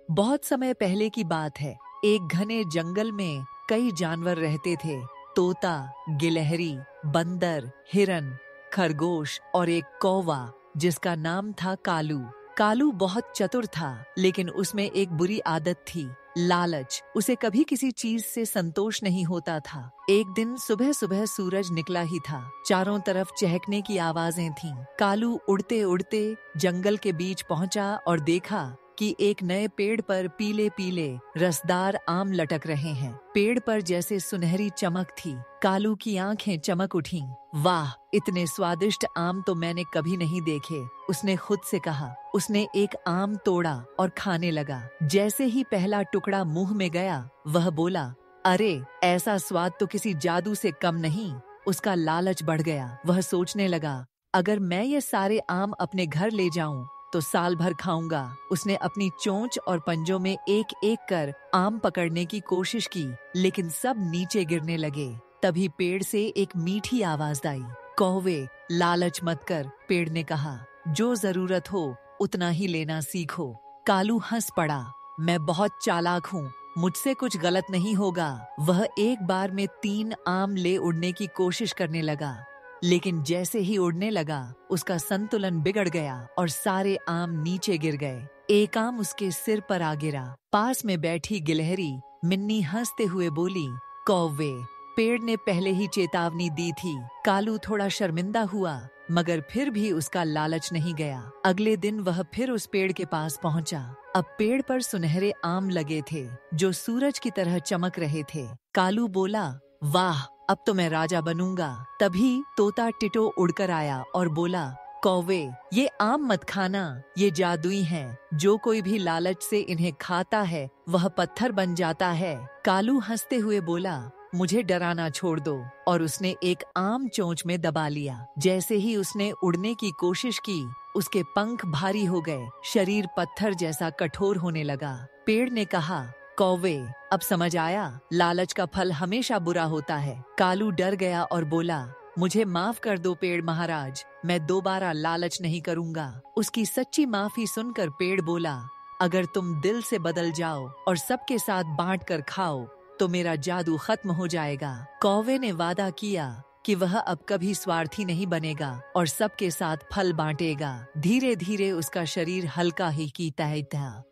बहुत समय पहले की बात है। एक घने जंगल में कई जानवर रहते थे। तोता, गिलहरी, बंदर, हिरन, खरगोश और एक कौवा जिसका नाम था कालू। कालू बहुत चतुर था, लेकिन उसमें एक बुरी आदत थी, लालच। उसे कभी किसी चीज से संतोष नहीं होता था। एक दिन सुबह सुबह सूरज निकला ही था। चारों तरफ चहकने की आवाजें थीं। कालू उड़ते उड़ते जंगल के बीच पहुंचा और देखा कि एक नए पेड़ पर पीले पीले रसदार आम लटक रहे हैं। पेड़ पर जैसे सुनहरी चमक थी। कालू की आंखें चमक उठीं। वाह, इतने स्वादिष्ट आम तो मैंने कभी नहीं देखे, उसने खुद से कहा। उसने एक आम तोड़ा और खाने लगा। जैसे ही पहला टुकड़ा मुंह में गया, वह बोला, अरे, ऐसा स्वाद तो किसी जादू से कम नहीं। उसका लालच बढ़ गया। वह सोचने लगा, अगर मैं ये सारे आम अपने घर ले जाऊं तो साल भर खाऊंगा। उसने अपनी चोंच और पंजों में एक एक कर आम पकड़ने की कोशिश की, लेकिन सब नीचे गिरने लगे। तभी पेड़ से एक मीठी आवाज आई, कौवे, लालच मत कर। पेड़ ने कहा, जो जरूरत हो उतना ही लेना सीखो। कालू हंस पड़ा, मैं बहुत चालाक हूँ, मुझसे कुछ गलत नहीं होगा। वह एक बार में 3 आम ले उड़ने की कोशिश करने लगा, लेकिन जैसे ही उड़ने लगा, उसका संतुलन बिगड़ गया और सारे आम नीचे गिर गए। एक आम उसके सिर पर आ गिरा। पास में बैठी गिलहरी मिन्नी हंसते हुए बोली, कौवे, पेड़ ने पहले ही चेतावनी दी थी। कालू थोड़ा शर्मिंदा हुआ, मगर फिर भी उसका लालच नहीं गया। अगले दिन वह फिर उस पेड़ के पास पहुंचा। अब पेड़ पर सुनहरे आम लगे थे, जो सूरज की तरह चमक रहे थे। कालू बोला, वाह, अब तो मैं राजा बनूंगा। तभी तोता टिटो उड़कर आया और बोला, कौवे, ये आम मत खाना, ये जादुई हैं। जो कोई भी लालच से इन्हें खाता है, वह पत्थर बन जाता है। कालू हंसते हुए बोला, मुझे डराना छोड़ दो, और उसने एक आम चोंच में दबा लिया। जैसे ही उसने उड़ने की कोशिश की, उसके पंख भारी हो गए, शरीर पत्थर जैसा कठोर होने लगा। पेड़ ने कहा, कौवे, अब समझ आया, लालच का फल हमेशा बुरा होता है। कालू डर गया और बोला, मुझे माफ कर दो पेड़ महाराज, मैं दोबारा लालच नहीं करूंगा। उसकी सच्ची माफी सुनकर पेड़ बोला, अगर तुम दिल से बदल जाओ और सबके साथ बांट कर खाओ तो मेरा जादू खत्म हो जाएगा। कौवे ने वादा किया कि वह अब कभी स्वार्थी नहीं बनेगा और सबके साथ फल बांटेगा। धीरे धीरे उसका शरीर हल्का ही की था।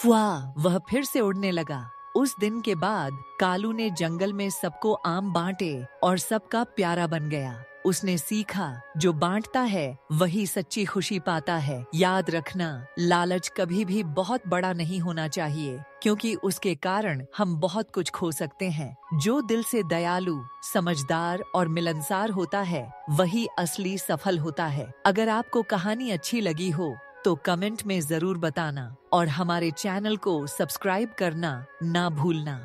वह फिर से उड़ने लगा। उस दिन के बाद कालू ने जंगल में सबको आम बांटे और सबका प्यारा बन गया। उसने सीखा, जो बांटता है वही सच्ची खुशी पाता है। याद रखना, लालच कभी भी बहुत बड़ा नहीं होना चाहिए, क्योंकि उसके कारण हम बहुत कुछ खो सकते हैं। जो दिल से दयालु, समझदार और मिलनसार होता है, वही असली सफल होता है। अगर आपको कहानी अच्छी लगी हो तो कमेंट में जरूर बताना और हमारे चैनल को सब्सक्राइब करना ना भूलना।